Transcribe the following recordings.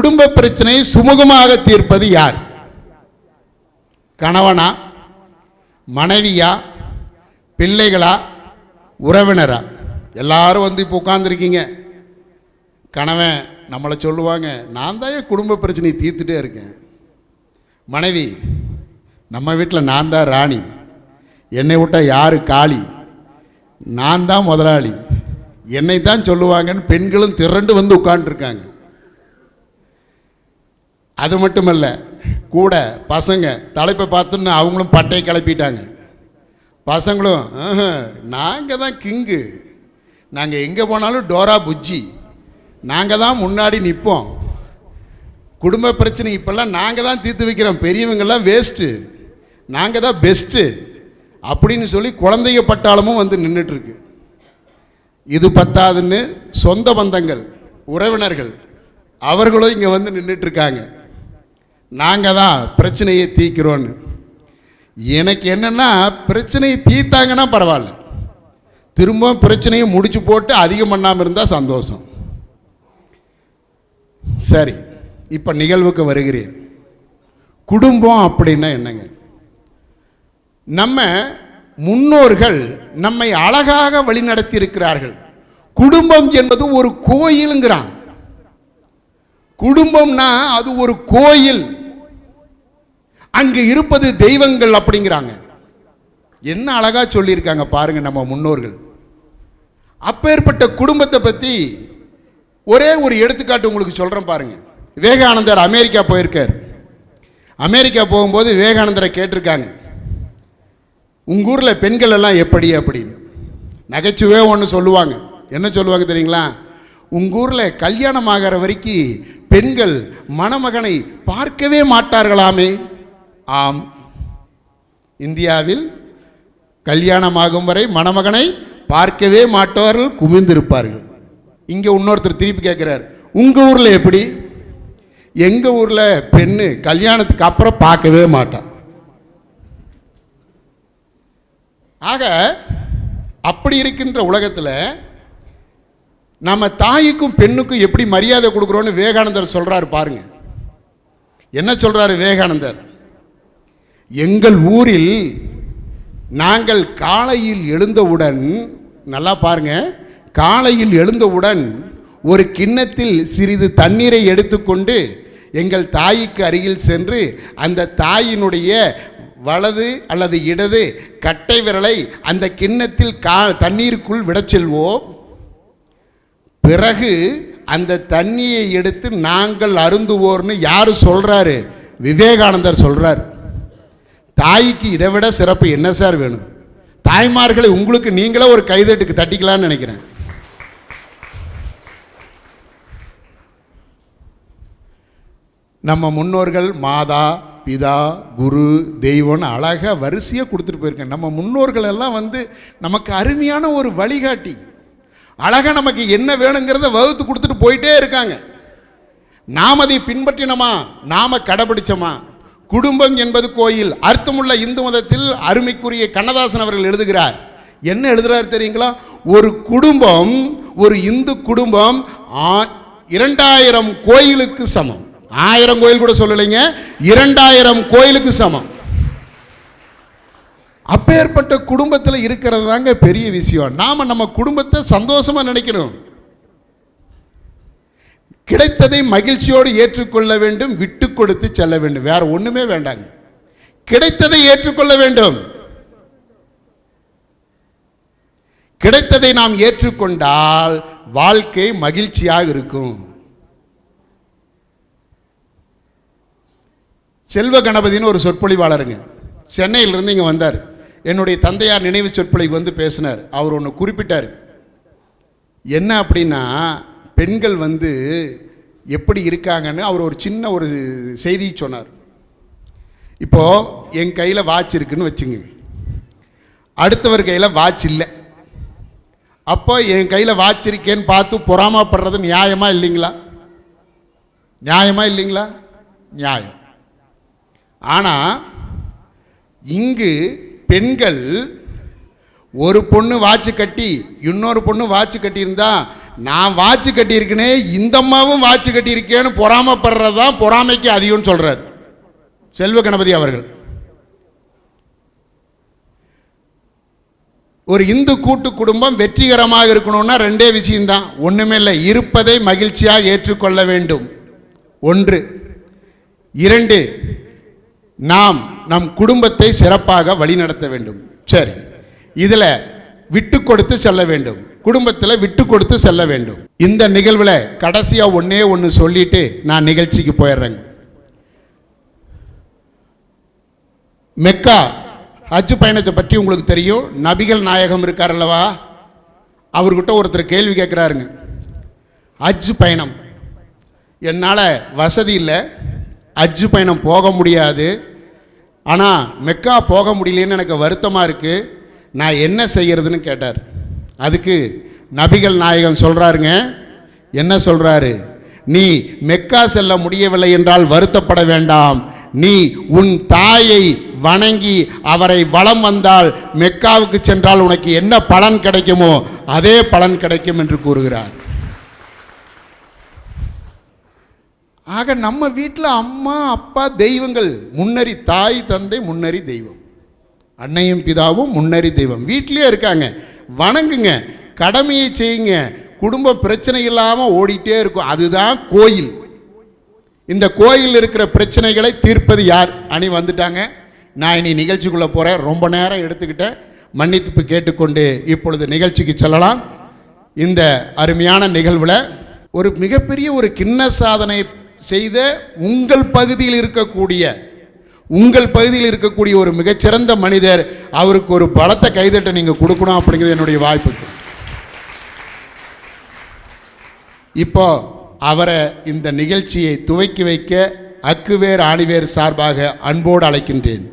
குடும்ப பிரச்சனையை சுமூகமாக தீர்ப்பது யார்? கணவனா, மனைவியா, பிள்ளைகளா, உறவினரா? எல்லாரும் வந்து இப்போ உட்கார்ந்துருக்கீங்க. கணவன் நம்மளை சொல்லுவாங்க, நான் தான் குடும்ப பிரச்சனையை தீர்த்துட்டே இருக்கேன். மனைவி, நம்ம வீட்டில் நான் தான் ராணி, என்னை விட்டால் யாரு காளி, நான் தான் முதலாளி, என்னை தான் சொல்லுவாங்கன்னு பெண்களும் திரண்டு வந்து உட்கார்ந்துருக்காங்க. அது மட்டுமல்ல, கூட பசங்க தலைப்பை பார்த்துன்னு அவங்களும் பட்டையை கிளப்பிட்டாங்க. பசங்களும் நாங்கள் தான் கிங்கு, நாங்கள் எங்கே போனாலும் டோரா புஜ்ஜி, நாங்கள் தான் முன்னாடி நிற்போம், குடும்ப பிரச்சனை இப்போல்லாம் நாங்கள் தான் தீர்த்து வைக்கிறோம், பெரியவங்கெல்லாம் வேஸ்ட்டு, நாங்கள் தான் பெஸ்ட்டு அப்படின்னு சொல்லி குழந்தைங்க பட்டாளமும் வந்து நின்றுட்டுருக்கு. இது பத்தாதுன்னு சொந்த பந்தங்கள், உறவினர்கள் அவர்களும் இங்கே வந்து நின்றுட்டுருக்காங்க, நாங்கள் தான் பிரச்சனையை தீர்க்கிறோன்னு. எனக்கு என்னென்னா, பிரச்சனையை தீர்த்தாங்கன்னா பரவாயில்ல, திரும்ப பிரச்சனையை முடிச்சு போட்டு அதிகம் பண்ணாமல் இருந்தால் சந்தோஷம். சரி, இப்போ நிகழ்வுக்கு வருகிறேன். குடும்பம் அப்படின்னா என்னங்க? நம்ம முன்னோர்கள் நம்மை அழகாக வழிநடத்தி இருக்கிறார்கள். குடும்பம் என்பது ஒரு கோயிலுங்கிறான். குடும்பம்னா அது ஒரு கோயில், அங்கு இருப்பது தெய்வங்கள் அப்படிங்கிறாங்க. என்ன அழகா சொல்லியிருக்காங்க பாருங்க நம்ம முன்னோர்கள். அப்பேற்பட்ட குடும்பத்தை பற்றி ஒரே ஒரு எடுத்துக்காட்டு உங்களுக்கு சொல்கிறேன் பாருங்க. விவேகானந்தர் அமெரிக்கா போயிருக்கார். அமெரிக்கா போகும்போது விவேகானந்தரை கேட்டிருக்காங்க, உங்கள் ஊரில் பெண்கள் எல்லாம் எப்படி அப்படின்னு. நகைச்சுவே ஒன்று சொல்லுவாங்க. என்ன சொல்லுவாங்க தெரியுங்களா? உங்கள் ஊரில் கல்யாணம் ஆகிற வரைக்கும் பெண்கள் மணமகனை பார்க்கவே மாட்டார்களாமே. ஆம், இந்தியாவில் கல்யாணமாகும் வரை மணமகனை பார்க்கவே மாட்டார்கள், குமிழ்ந்திருப்பார்கள். இங்கே இன்னொருத்தர் திருப்பி கேட்குறார், உங்கள் ஊரில் எப்படி? எங்கள் ஊரில் பெண்ணு கல்யாணத்துக்கு அப்புறம் பார்க்கவே மாட்டான். ஆக அப்படி இருக்கின்ற உலகத்தில் நம்ம தாய்க்கும் பெண்ணுக்கும் எப்படி மரியாதை கொடுக்குறோன்னு விவேகானந்தர் சொல்றாரு பாருங்க. என்ன சொல்றாரு விவேகானந்தர்? எங்கள் ஊரில் நாங்கள் காலையில் எழுந்தவுடன், நல்லா பாருங்க, காலையில் எழுந்தவுடன் ஒரு கிண்ணத்தில் சிறிது தண்ணீரை எடுத்துக்கொண்டு எங்கள் தாய்க்கு அருகில் சென்று அந்த தாயினுடைய வலது அல்லது இடது கட்டை விரலை அந்த கிண்ணத்தில் தண்ணீருக்குள் விடச் செல்வோம். பிறகு அந்த தண்ணியை எடுத்து நாங்கள் அருந்துவோர்னு யாரு சொல்றாரு? விவேகானந்தர் சொல்றார். தாய்க்கு இதை விட சிறப்பு என்ன சார் வேணும்? தாய்மார்களை உங்களுக்கு நீங்களே ஒரு கைதட்டுக்கு தட்டிக்கலான்னு நினைக்கிறேன். நம்ம முன்னோர்கள் மாதா, பிதா, குரு, தெய்வம்னு அழகாக வரிசையாக கொடுத்துட்டு போயிருக்கேன். நம்ம முன்னோர்கள் எல்லாம் வந்து நமக்கு அருமையான ஒரு வழிகாட்டி, அழகாக நமக்கு என்ன வேணுங்கிறத வகுத்து கொடுத்துட்டு போயிட்டே இருக்காங்க. நாம் அதை பின்பற்றினோமா, நாம கடைபிடிச்சோமா? குடும்பம் என்பது கோயில். அர்த்தமுள்ள இந்து மதத்தில் அருமைக்குரிய கண்ணதாசன் அவர்கள் எழுதுகிறார். என்ன எழுதுறாரு தெரியுங்களா? ஒரு குடும்பம், ஒரு இந்து குடும்பம் 2000 கோயிலுக்கு சமம். 1000 கோயில் கூட சொல்லலைங்க, 2000 கோயிலுக்கு சமம். அப்பேற்பட்ட குடும்பத்தில் இருக்கிறது தாங்க பெரிய விஷயம். நாம நம்ம குடும்பத்தை சந்தோஷமா நினைக்கணும். கிடைத்ததை மகிழ்ச்சியோடு ஏற்றுக்கொள்ள வேண்டும், விட்டு கொடுத்து செல்ல வேண்டும். வேற ஒண்ணுமே வேண்டாங்க. கிடைத்ததை ஏற்றுக்கொள்ள வேண்டும். கிடைத்ததை நாம் ஏற்றுக்கொண்டால் வாழ்க்கை மகிழ்ச்சியாக இருக்கும். செல்வ கணபதினு ஒரு சொற்பொழிவாளருங்க, சென்னையிலிருந்து இங்கே வந்தார். என்னுடைய தந்தையார் நினைவு சொற்பொழிவு வந்து பேசினார். அவர் ஒன்று குறிப்பிட்டார். என்ன அப்படின்னா, பெண்கள் வந்து எப்படி இருக்காங்கன்னு அவர் ஒரு சின்ன ஒரு செய்தி சொன்னார். இப்போது என் கையில் வாட்ச் இருக்குன்னு வச்சுங்க, அடுத்தவர் கையில் வாட்ச் இல்லை. அப்போ என் கையில் வாட்ச் இருக்கேன்னு பார்த்து பொறாமப்படுறது நியாயமா இல்லைங்களா? நியாயமா இல்லைங்களா? நியாயம். ஆனால் இங்கு பெண்கள் ஒரு பொண்ணு வாட்ச் கட்டி இன்னொரு பொண்ணு வாட்ச் கட்டியிருந்தா நான் வாட்ச் கட்டியிருக்கேனே, இந்த அம்மாவும் வாட்ச் கட்டியிருக்கேன்னு பொறாமப்படுறது தான் பொறாமைக்கு அதிகம்னு சொல்றார் செல்வ கணபதி அவர்கள். ஒரு இந்து கூட்டு குடும்பம் வெற்றிகரமாக இருக்கணும்னா ரெண்டே விஷயம்தான், ஒன்றுமே இல்லை, இருப்பதை மகிழ்ச்சியாக ஏற்றுக்கொள்ள வேண்டும் ஒன்று. இரண்டு, நாம் நம் குடும்பத்தை சிறப்பாக வழிநடத்த வேண்டும். சரி, இதில் விட்டு கொடுத்து செல்ல வேண்டும், குடும்பத்தில் விட்டு கொடுத்து செல்ல வேண்டும். இந்த நிகழ்வில் கடைசியாக ஒன்னே ஒன்று சொல்லிட்டு நான் நிகழ்ச்சிக்கு போயிடுறேங்க. மெக்கா ஹஜ் பயணத்தை பற்றி உங்களுக்கு தெரியும். நபிகள் நாயகம் இருக்கார் அல்லவா, அவர்கிட்ட ஒருத்தர் கேள்வி கேட்குறாருங்க. ஹஜ் பயணம் என்னால் வசதி இல்லை, ஹஜ் பயணம் போக முடியாது, ஆனால் மெக்கா போக முடியலன்னு எனக்கு வருத்தமாக இருக்குது, நான் என்ன செய்கிறதுன்னு கேட்டார். அதுக்கு நபிகள் நாயகம் சொல்கிறாருங்க, என்ன சொல்கிறாரு, நீ மெக்கா செல்ல முடியவில்லை என்றால் வருத்தப்பட வேண்டாம், நீ உன் தாயை வணங்கி அவரை வலம் வந்தால் மெக்காவுக்கு சென்றால் உனக்கு என்ன பலன் கிடைக்குமோ அதே பலன் கிடைக்கும் என்று கூறுகிறார். ஆக நம்ம வீட்டில் அம்மா அப்பா தெய்வங்கள், முன்னறி தாய் தந்தை முன்னறி தெய்வம், அன்னையும் பிதாவும் முன்னறி தெய்வம் வீட்டிலே இருக்காங்க, வணங்குங்க, கடமையை செய்யுங்க, குடும்ப பிரச்சனை இல்லாமல் ஓடிட்டே இருக்கும். அதுதான் கோயில். இந்த கோயில் இருக்கிற பிரச்சனைகளை தீர்ப்பது யார்? அணி வந்துட்டாங்க. நான் இனி நிகழ்ச்சிக்குள்ளே போகிறேன், ரொம்ப நேரம் எடுத்துக்கிட்டேன், மன்னிப்பு கேட்டுக்கொண்டு இப்பொழுது நிகழ்ச்சிக்கு செல்லலாம். இந்த அருமையான நிகழ்வில் ஒரு மிகப்பெரிய ஒரு கிண்ண சாதனை செய்த உங்கள் பகுதியில் இருக்கக்கூடிய ஒரு மிகச்சிறந்த மனிதர், அவருக்கு ஒரு பலத்த கைதட்டை நீங்கள் கொடுக்கணும் அப்படிங்கிறது என்னுடைய வாய்ப்புக்கு. இப்போ அவரை இந்த நிகழ்ச்சியை துவக்கி வைக்க அக்குவேர் ஆணிவேர் சார்பாக அன்போடு அழைக்கின்றேன்.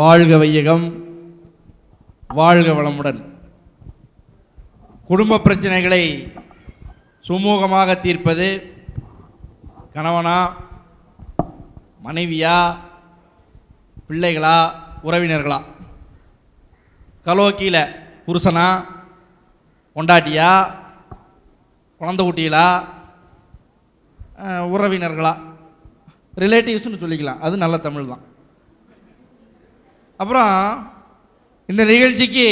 வாழ்க வையகம், வாழ்க வளமுடன். குடும்ப பிரச்சனைகளை சுமூகமாக தீர்ப்பது கணவனா, மனைவியா, பிள்ளைகளா, உறவினர்களா, கலோக்கியில் புருஷனா, பொண்டாட்டியா, குழந்தை குட்டிகளா, உறவினர்களா, ரிலேட்டிவ்ஸ்னு சொல்லிக்கலாம், அது நல்ல தமிழ் தான். அப்புறம் இந்த நிகழ்ச்சிக்கு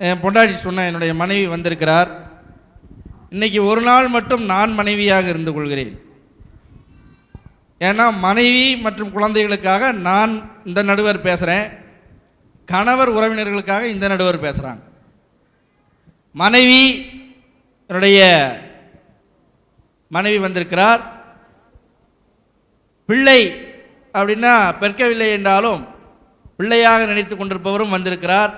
என் பொண்டாட்டி சொன்ன என்னுடைய மனைவி வந்திருக்கிறார். இன்றைக்கி ஒரு நாள் மட்டும் நான் மனைவியாக இருந்து கொள்கிறேன். ஏன்னா மனைவி மற்றும் குழந்தைகளுக்காக நான் இந்த நடுவர் பேசுகிறேன், கணவர் உறவினர்களுக்காக இந்த நடுவர் பேசுகிறாங்க. என்னுடைய மனைவி வந்திருக்கிறார். பிள்ளை அப்படின்னா பெற்கவில்லை என்றாலும் பிள்ளையாக நினைத்து கொண்டிருப்பவரும் வந்திருக்கிறார்.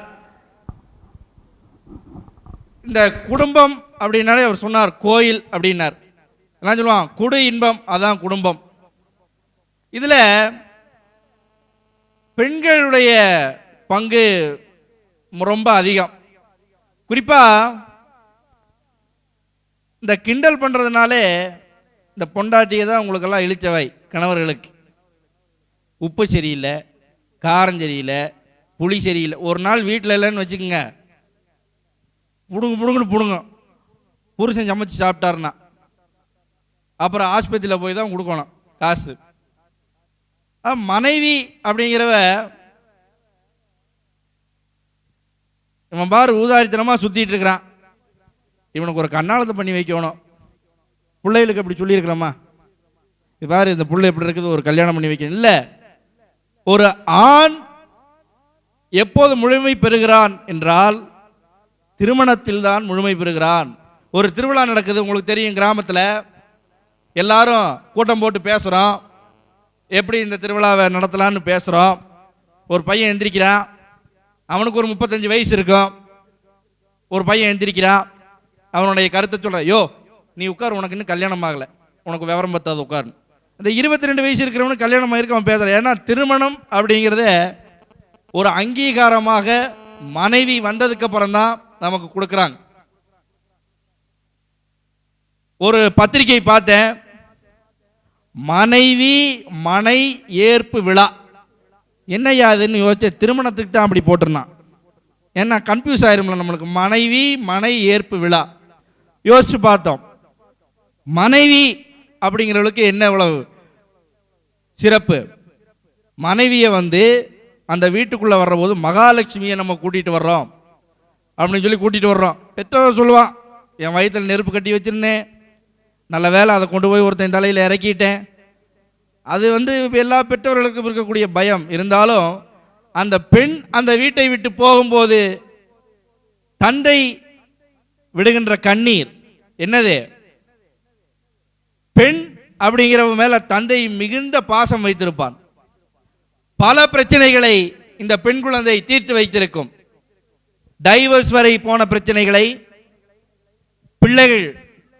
இந்த குடும்பம் அப்படின்னாலே அவர் சொன்னார் கோயில் அப்படின்னார். எல்லாம் சொல்லுவான் குடு இன்பம், அதான் குடும்பம். இதில் பெண்களுடைய பங்கு ரொம்ப அதிகம். குறிப்பாக இந்த கிண்டல் பண்ணுறதுனாலே இந்த பொண்டாட்டியை தான் உங்களுக்கெல்லாம் இழிச்சவை. கணவர்களுக்கு உப்பு சரியில்லை, காரம் சரியில்லை, புளி சரியில்லை, ஒரு நாள் வீட்டில் இல்லைன்னு வச்சுக்கோங்க, புடுங்குன்னு புடுங்க. புருஷன் சமைச்சு சாப்பிட்டாருன்னா அப்புறம் ஆஸ்பத்திரியில் போய் தான் கொடுக்கணும் காசு. மனைவி அப்படிங்கிறவ இவன் பாரு ஊதாரித்தனமாக சுற்றிட்டு இருக்கிறான், இவனுக்கு ஒரு கண்ணாலத்தை பண்ணி வைக்கணும். பிள்ளைகளுக்கு அப்படி சொல்லியிருக்கிறோமா, இது பாரு இந்த பிள்ளை எப்படி இருக்குது, ஒரு கல்யாணம் பண்ணி வைக்கணும். இல்லை, ஒரு ஆண் எப்போது முழுமை பெறுகிறான் என்றால் திருமணத்தில் தான் முழுமை பெறுகிறான். ஒரு திருவிழா நடக்குது, உங்களுக்கு தெரியும், கிராமத்தில் எல்லாரும் கூட்டம் போட்டு பேசுகிறோம், எப்படி இந்த திருவிழாவை நடத்தலான்னு பேசுகிறோம். ஒரு பையன் எந்திரிக்கிறான், அவனுக்கு ஒரு 35 வயசு இருக்கும். ஒரு பையன் எந்திரிக்கிறான், அவனுடைய கருத்தை சொல்கிறான், யோ நீ உட்கார், உனக்கு இன்னும் கல்யாணம் ஆகலை, உனக்கு விவரம் பத்தாது உட்காருன்னு. இந்த 22 வயசு இருக்கிறவனுக்கு கல்யாணம் ஆகிருக்கு, அவன் பேசுகிறான். ஏன்னா திருமணம் அப்படிங்கிறத ஒரு அங்கீகாரமாக மனைவி வந்ததுக்கு அப்புறம் தான் நமக்கு கொடுக்குறாங்க. ஒரு பத்திரிகை பார்த்தேன், மனைவி மனை ஏற்பு விழா. என்னையா அதுன்னு யோசிச்சு திருமணத்துக்கு தான் அப்படி போட்டிருந்தான். ஏன்னா கன்ஃபியூஸ் ஆயிரும்ல நம்மளுக்கு. மனைவி மனை ஏற்பு விழா யோசிச்சு பார்த்தோம். மனைவி அப்படிங்கிறவளுக்கு என்ன இவ்வளவு சிறப்பு? மனைவியை அந்த வீட்டுக்குள்ளே வர்ற போது மகாலட்சுமியை நம்ம கூட்டிகிட்டு வர்றோம் அப்படின்னு சொல்லி கூட்டிகிட்டு வர்றோம். பெற்றவர் சொல்லுவான், என் வயிற்றில் நெருப்பு கட்டி வச்சுருந்தேன், நல்ல வேலை அதை கொண்டு போய் ஒருத்தன் தலையில் இறக்கிட்டேன். அது எல்லா பெற்றவர்களுக்கும் இருக்கக்கூடிய பயம். இருந்தாலும் அந்த பெண் அந்த வீட்டை விட்டு போகும்போது தந்தை விடுகின்ற கண்ணீர் என்னது? பெண் அப்படிங்கிறவ மேல தந்தை மிகுந்த பாசம் வைத்திருப்பான். பல பிரச்சனைகளை இந்த பெண் குழந்தை தீர்த்து வைத்திருக்கும். டைவர்ஸ் வரை போன பிரச்சனைகளை பிள்ளைகள்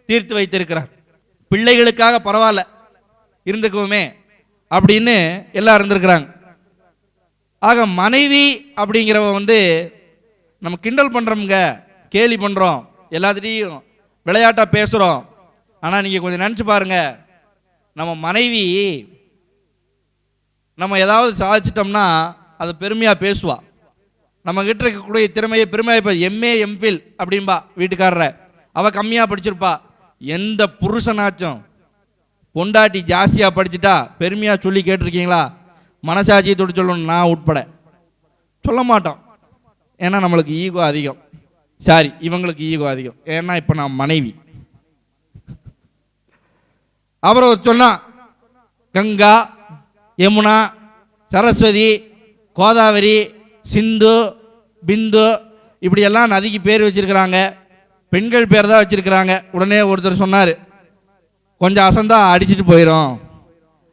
தீர்த்து வைத்திருக்கிறார். பிள்ளைகளுக்காக பரவாயில்ல இருந்துக்குவோமே அப்படின்னு எல்லாம் இருந்திருக்கிறாங்க. ஆக மனைவி அப்படிங்கிறவ நம்ம கிண்டல் பண்றோம்ங்க, கேலி பண்றோம், எல்லாத்திட்டையும் விளையாட்டா பேசுறோம். ஆனா நீங்க கொஞ்சம் நினைச்சு பாருங்க, நம்ம மனைவி நம்ம ஏதாவது சாதிச்சிட்டோம்னா அது பெருமையா பேசுவா. நம்ம கிட்ட இருக்கக்கூடிய திறமையை பெருமையா எம்ஏ எம்ஃபில் அப்படின்பா வீட்டுக்காரரை. அவ கம்மியா படிச்சிருப்பா. எந்த புருஷனாச்சும் பொண்டாட்டி ஜாஸ்தியா படிச்சுட்டா பெருமையா சொல்லி கேட்டிருக்கீங்களா? மனசாட்சியை தொட்டு சொல்லணும், நான் உட்பட சொல்ல மாட்டோம். ஏன்னா நம்மளுக்கு ஈகோ அதிகம். சாரி, இவங்களுக்கு ஈகோ அதிகம். ஏன்னா இப்போ நான் மனைவி. அப்புறம் சொன்னா கங்கா, யமுனா, சரஸ்வதி, கோதாவரி, சிந்து, பிந்து இப்படியெல்லாம் நதிக்கு பேர் வச்சிருக்கிறாங்க. பெண்கள் பேர் தான் வச்சிருக்கிறாங்க. உடனே ஒருத்தர் சொன்னார், கொஞ்சம் அசந்தா அடிச்சுட்டு போயிடும்,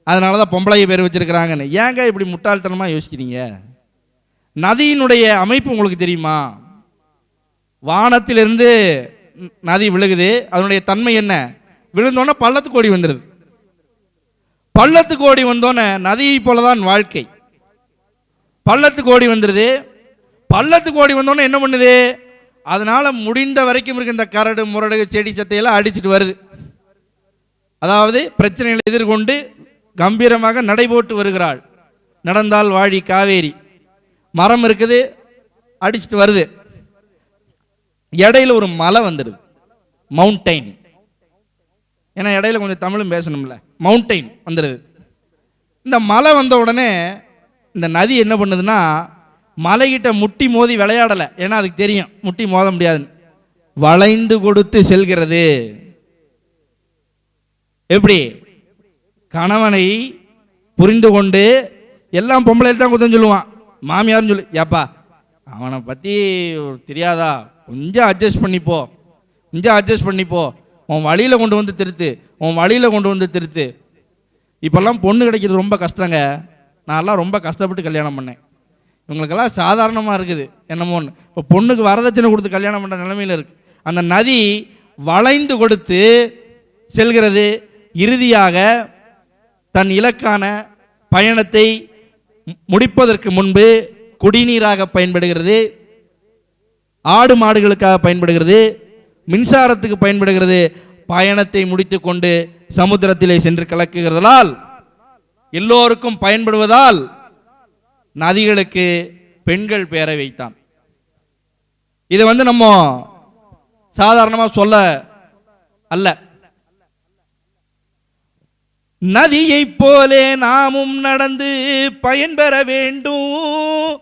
அதனால தான் பொம்பளை பேர் வச்சிருக்கிறாங்கன்னு. ஏங்க இப்படி முட்டாள்தனமாக யோசிக்கிறீங்க? நதியினுடைய அமைப்பு உங்களுக்கு தெரியுமா? வானத்திலிருந்து நதி விழுகுது. அதனுடைய தன்மை என்ன? விழுந்தோன்னே பள்ளத்துக்கு ஓடி வந்துடுது. பள்ளத்துக்கு ஓடி வந்தோன்னே நதியை போலதான் வாழ்க்கை. பள்ளத்துக்கு ஓடி வந்துடுது. பள்ளத்துக்கு ஓடி வந்தோன்னே என்ன பண்ணுது? அதனால முடிந்த வரைக்கும் இருக்க இந்த கரடு முரடு செடி சத்தையெல்லாம் அடிச்சுட்டு வருது. அதாவது பிரச்சனைகளை எதிர்கொண்டு கம்பீரமாக நடைபோட்டு வருகிறாள். நடந்தால் வாழி காவேரி. மரம் இருக்குது, அடிச்சுட்டு வருது. இடையில ஒரு மலை வந்துடுது, மவுண்டைன். ஏன்னா இடையில கொஞ்சம் தமிழும் பேசணும்ல. மவுண்டைன் வந்துடுது. இந்த மலை வந்த உடனே இந்த நதி என்ன பண்ணுதுன்னா, மலைகிட்ட முட்டி மோதி விளையாடலை. ஏன்னா அதுக்கு தெரியும் முட்டி மோத முடியாதுன்னு. வளைந்து கொடுத்து செல்கிறது. எப்படி? கணவனை புரிந்து கொண்டு, எல்லாம் பொம்பளையில் தான் குத்தம் சொல்லுவான், மாமியார்னு சொல்லு. ஏப்பா அவனை பற்றி தெரியாதா, கொஞ்சம் அட்ஜஸ்ட் பண்ணிப்போ, கொஞ்சம் அட்ஜஸ்ட் பண்ணிப்போ, உன் வழியில் கொண்டு வந்து திருத்து, உன் வழியில் கொண்டு வந்து திருத்து. இப்போல்லாம் பொண்ணு கிடைக்கிறது ரொம்ப கஷ்டங்க. நான்லாம் ரொம்ப கஷ்டப்பட்டு கல்யாணம் பண்ணேன். இவங்களுக்கெல்லாம் சாதாரணமாக இருக்குது என்னமோன்னு. இப்போ பொண்ணுக்கு வரதட்சணை கொடுத்து கல்யாணம் பண்ணுற நிலைமையில் இருக்குது. அந்த நதி வளைந்து கொடுத்து செல்கிறது. இறுதியாக தன் இலக்கான பயணத்தை முடிப்பதற்கு முன்பு குடிநீராக பயன்படுகிறது, ஆடு மாடுகளுக்காக பயன்படுகிறது, மின்சாரத்துக்கு பயன்படுகிறது. பயணத்தை முடித்து கொண்டு சமுத்திரத்திலே சென்று கலக்குகிறதால், எல்லோருக்கும் பயன்படுவதால் நதிகளுக்கு பெண்கள் பெயரை வைத்தான். இதை நம்ம சாதாரணமாக சொல்ல அல்ல. நதியை போலே நாமும் நடந்து பயன்பெற வேண்டும்,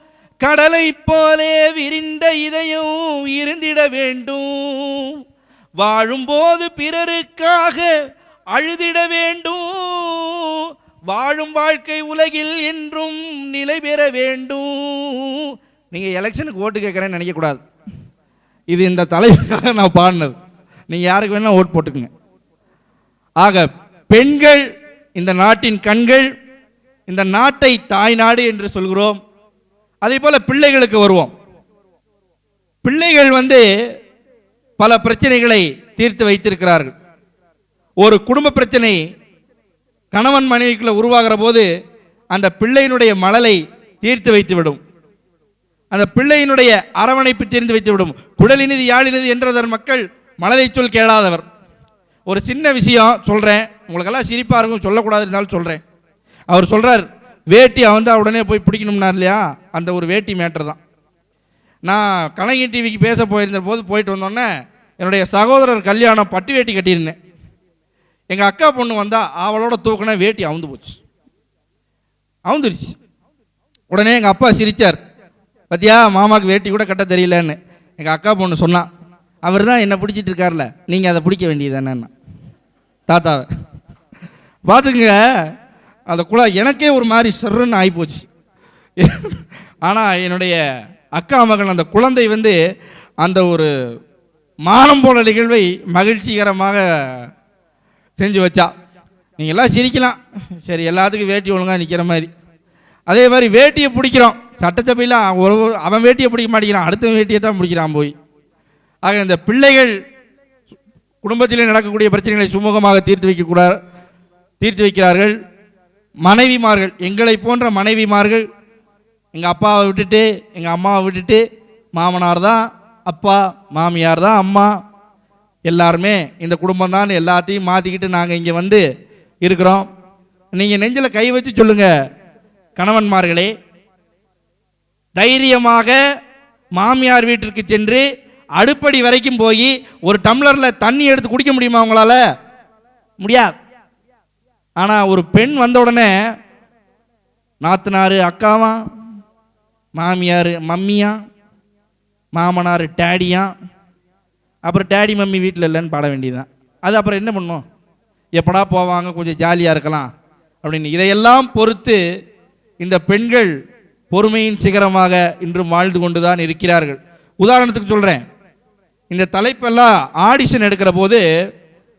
கடலை போலே விரிந்த இதயம் இருந்திட வேண்டும், வாழும்போது பிறருக்காக அழுதிட வேண்டும், வாழும் வாழ்க்கை உலகில் என்றும் நிலை பெற வேண்டும். நீங்க எலெக்ஷனுக்கு ஓட்டு கேட்கறேன்னு நினைக்க கூடாது. இது இந்த தலைவருக்காக நான் பாடினது. நீங்க யாருக்கு வேணா ஓட்டு போட்டுக்குங்க. ஆக பெண்கள் இந்த நாட்டின் கண்கள். இந்த நாட்டை தாய் நாடு என்று சொல்கிறோம். அதே போல பிள்ளைகளுக்கு வருவோம். பிள்ளைகள் பல பிரச்சனைகளை தீர்த்து வைத்திருக்கிறார்கள். ஒரு குடும்ப பிரச்சனை கணவன் மனைவிக்குள்ள உருவாகிற போது அந்த பிள்ளையினுடைய மழலை தீர்த்து வைத்துவிடும். அந்த பிள்ளையினுடைய அரவணைப்பு தீர்ந்து வைத்துவிடும். குடலினிது யாழினிது என்றதன் மக்கள் மழலை சொல் கேளாதவர். ஒரு சின்ன விஷயம் சொல்றேன், உங்களுக்கெல்லாம் சிரிப்பா இருக்கும், சொல்லக்கூடாது இருந்தாலும் சொல்றேன். அவர் சொல்றார், வேட்டி உடனே போய் பிடிக்கணும்னா இல்லையா, அந்த ஒரு வேட்டி மேட்டர் தான். நான் கலைஞர் டிவிக்கு பேச போயிருந்த போது போயிட்டு வந்தோடனே என்னுடைய சகோதரர் கல்யாணம் பட்டு வேட்டி கட்டியிருந்தேன். எங்கள் அக்கா பொண்ணு வந்தால் அவளோட தூக்கினா வேட்டி அவுந்துருச்சு. உடனே எங்கள் அப்பா சிரித்தார், பார்த்தியா மாமாவுக்கு வேட்டி கூட கட்ட தெரியலன்னு. எங்கள் அக்கா பொண்ணு சொன்னான், அவர் தான் என்னை பிடிச்சிட்டு இருக்கார்ல, நீங்கள் அதை பிடிக்க வேண்டியது தானே தாத்தாவை. பார்த்துக்குங்க, அந்த எனக்கே ஒரு மாதிரி சர்ன்னு ஆகிப்போச்சு. ஆனால் என்னுடைய அக்கா மகன் அந்த குழந்தை அந்த ஒரு மானம் போன நிகழ்வை மகிழ்ச்சிகரமாக செஞ்சு வச்சா. நீங்கள் எல்லாம் சிரிக்கலாம், சரி எல்லாத்துக்கும் வேட்டி ஒழுங்காக நிற்கிற மாதிரி. அதே மாதிரி வேட்டியை பிடிக்கிறோம், சட்டசபையில் அவன் வேட்டியை பிடிக்க மாட்டேங்கிறான், அடுத்த வேட்டியை தான் பிடிக்கிறான் போய். ஆக இந்த பிள்ளைகள் குடும்பத்திலே நடக்கக்கூடிய பிரச்சனைகளை சுமூகமாக தீர்த்து வைக்கிறார்கள். மனைவிமார்கள், எங்களை போன்ற மனைவிமார்கள் எங்கள் அப்பாவை விட்டுட்டு எங்கள் அம்மாவை விட்டுட்டு மாமனார் தான் அப்பா, மாமியார் தான் அம்மா, எல்லாருமே இந்த குடும்பம் தான் எல்லாத்தையும் மாற்றிக்கிட்டு நாங்கள் இங்கே இருக்கிறோம். நீங்கள் நெஞ்சில் கை வச்சு சொல்லுங்கள் கணவன்மார்களே, தைரியமாக மாமியார் வீட்டிற்கு சென்று அடுப்படி வரைக்கும் போய் ஒரு டம்ளரில் தண்ணி எடுத்து குடிக்க முடியுமா உங்களால்? முடியாது. ஆனால் ஒரு பெண் வந்த உடனே நாத்தனார் அக்காவா, மாமியார் மம்மியா, மாமனார் டேடியா, அப்புறம் டேடி மம்மி வீட்டில் இல்லைன்னு பாட வேண்டியதுதான். அது அப்புறம் என்ன பண்ணும், எப்படா போவாங்க கொஞ்சம் ஜாலியாக இருக்கலாம் அப்படின்னு. இதையெல்லாம் பொறுத்து இந்த பெண்கள் பொறுமையின் சிகரமாக இன்றும் வாழ்ந்து கொண்டு தான் இருக்கிறார்கள். உதாரணத்துக்கு சொல்கிறேன், இந்த தலைப்பெல்லாம் ஆடிஷன் எடுக்கிற போது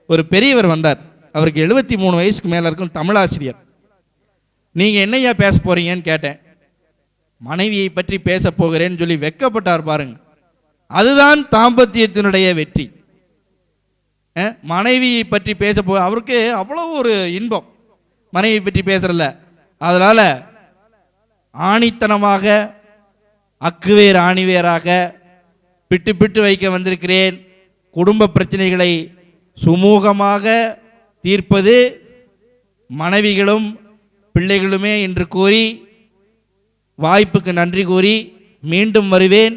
ஒரு பெரியவர் வந்தார். அவருக்கு 73 வயசுக்கு மேலே இருக்கும், தமிழாசிரியர். நீங்கள் என்னையா பேச போகிறீங்கன்னு கேட்டேன். மனைவியை பற்றி பேச போகிறேன்னு சொல்லி வெக்கப்பட்டார் பாருங்க. அதுதான் தாம்பத்தியத்தினுடைய வெற்றி. மனைவியை பற்றி பேச அவருக்கு அவ்வளோ ஒரு இன்பம் மனைவியை பற்றி பேசுறல. அதனால் ஆணித்தனமாக அக்குவேர் ஆணிவேராக பிட்டு பிட்டு வைக்க வந்திருக்கிறேன். குடும்ப பிரச்சனைகளை சுமூகமாக தீர்ப்பது மனைவிகளும் பிள்ளைகளுமே என்று கூறி வாய்ப்புக்கு நன்றி கூறி மீண்டும் வருவேன்,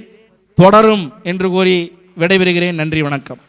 தொடரும் என்று கூறி விடைபெறுகிறேன். நன்றி, வணக்கம்.